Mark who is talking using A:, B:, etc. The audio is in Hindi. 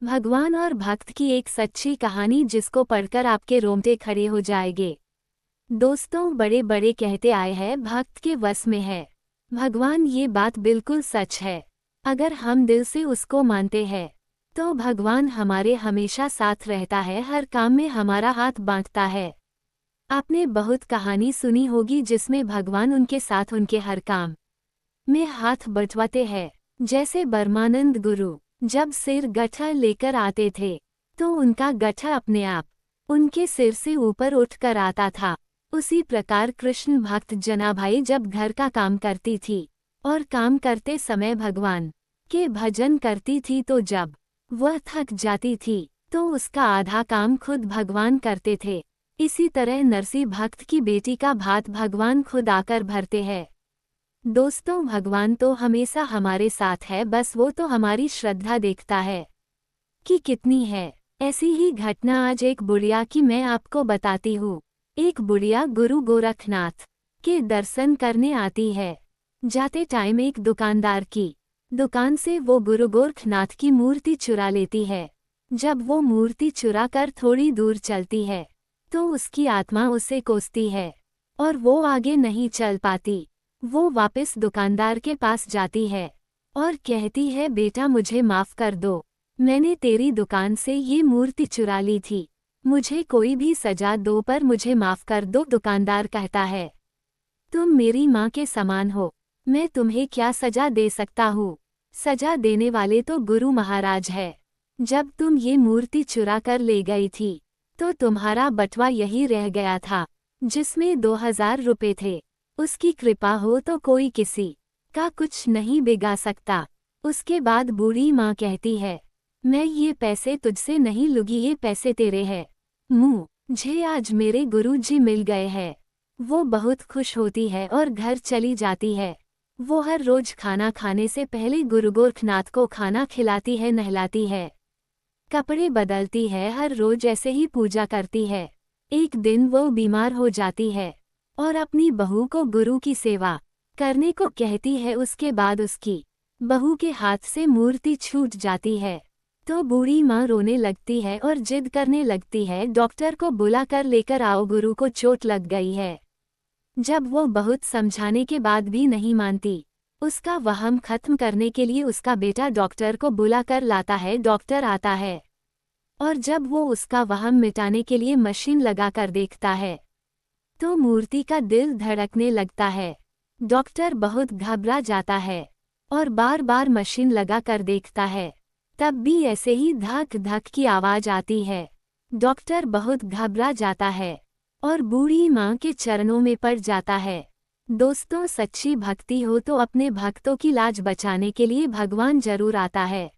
A: भगवान और भक्त की एक सच्ची कहानी जिसको पढ़कर आपके रोंगटे खड़े हो जाएंगे। दोस्तों, बड़े बड़े कहते आए हैं भक्त के वश में है भगवान। ये बात बिल्कुल सच है। अगर हम दिल से उसको मानते हैं तो भगवान हमारे हमेशा साथ रहता है, हर काम में हमारा हाथ बांटता है। आपने बहुत कहानी सुनी होगी जिसमें भगवान उनके साथ उनके हर काम में हाथ बंटवाते हैं। जैसे ब्रह्मानंद गुरु जब सिर गट्ठा लेकर आते थे तो उनका गट्ठा अपने आप उनके सिर से ऊपर उठकर आता था। उसी प्रकार कृष्ण भक्त जनाभाई जब घर का काम करती थी और काम करते समय भगवान के भजन करती थी तो जब वह थक जाती थी तो उसका आधा काम खुद भगवान करते थे। इसी तरह नरसी भक्त की बेटी का भात भगवान खुद आकर भरते हैं। दोस्तों, भगवान तो हमेशा हमारे साथ है, बस वो तो हमारी श्रद्धा देखता है कि कितनी है। ऐसी ही घटना आज एक बुढ़िया की मैं आपको बताती हूँ। एक बुढ़िया गुरु गोरखनाथ के दर्शन करने आती है। जाते टाइम एक दुकानदार की दुकान से वो गुरु गोरखनाथ की मूर्ति चुरा लेती है। जब वो मूर्ति चुरा कर थोड़ी दूर चलती है तो उसकी आत्मा उसे कोसती है और वो आगे नहीं चल पाती। वो वापस दुकानदार के पास जाती है और कहती है, बेटा मुझे माफ़ कर दो, मैंने तेरी दुकान से ये मूर्ति चुरा ली थी, मुझे कोई भी सजा दो पर मुझे माफ़ कर दो। दुकानदार कहता है, तुम मेरी माँ के समान हो, मैं तुम्हें क्या सजा दे सकता हूँ। सजा देने वाले तो गुरु महाराज है। जब तुम ये मूर्ति चुरा कर ले गई थी तो तुम्हारा बटवा यही रह गया था जिसमें 2000 रुपये थे। उसकी कृपा हो तो कोई किसी का कुछ नहीं बिगा सकता। उसके बाद बूढ़ी माँ कहती है, मैं ये पैसे तुझसे नहीं लूँगी, ये पैसे तेरे हैं। मुझे आज मेरे गुरुजी मिल गए हैं। वो बहुत खुश होती है और घर चली जाती है। वो हर रोज खाना खाने से पहले गुरु गोरखनाथ को खाना खिलाती है, नहलाती है, कपड़े बदलती है, हर रोज ऐसे ही पूजा करती है। एक दिन वो बीमार हो जाती है और अपनी बहू को गुरु की सेवा करने को कहती है। उसके बाद उसकी बहू के हाथ से मूर्ति छूट जाती है तो बूढ़ी माँ रोने लगती है और जिद करने लगती है, डॉक्टर को बुलाकर लेकर आओ, गुरु को चोट लग गई है। जब वो बहुत समझाने के बाद भी नहीं मानती, उसका वहम खत्म करने के लिए उसका बेटा डॉक्टर को बुलाकर लाता है। डॉक्टर आता है और जब वो उसका वहम मिटाने के लिए मशीन लगाकर देखता है तो मूर्ति का दिल धड़कने लगता है। डॉक्टर बहुत घबरा जाता है और बार बार मशीन लगाकर देखता है, तब भी ऐसे ही धक धक की आवाज आती है। डॉक्टर बहुत घबरा जाता है और बूढ़ी माँ के चरणों में पड़ जाता है। दोस्तों, सच्ची भक्ति हो तो अपने भक्तों की लाज बचाने के लिए भगवान जरूर आता है।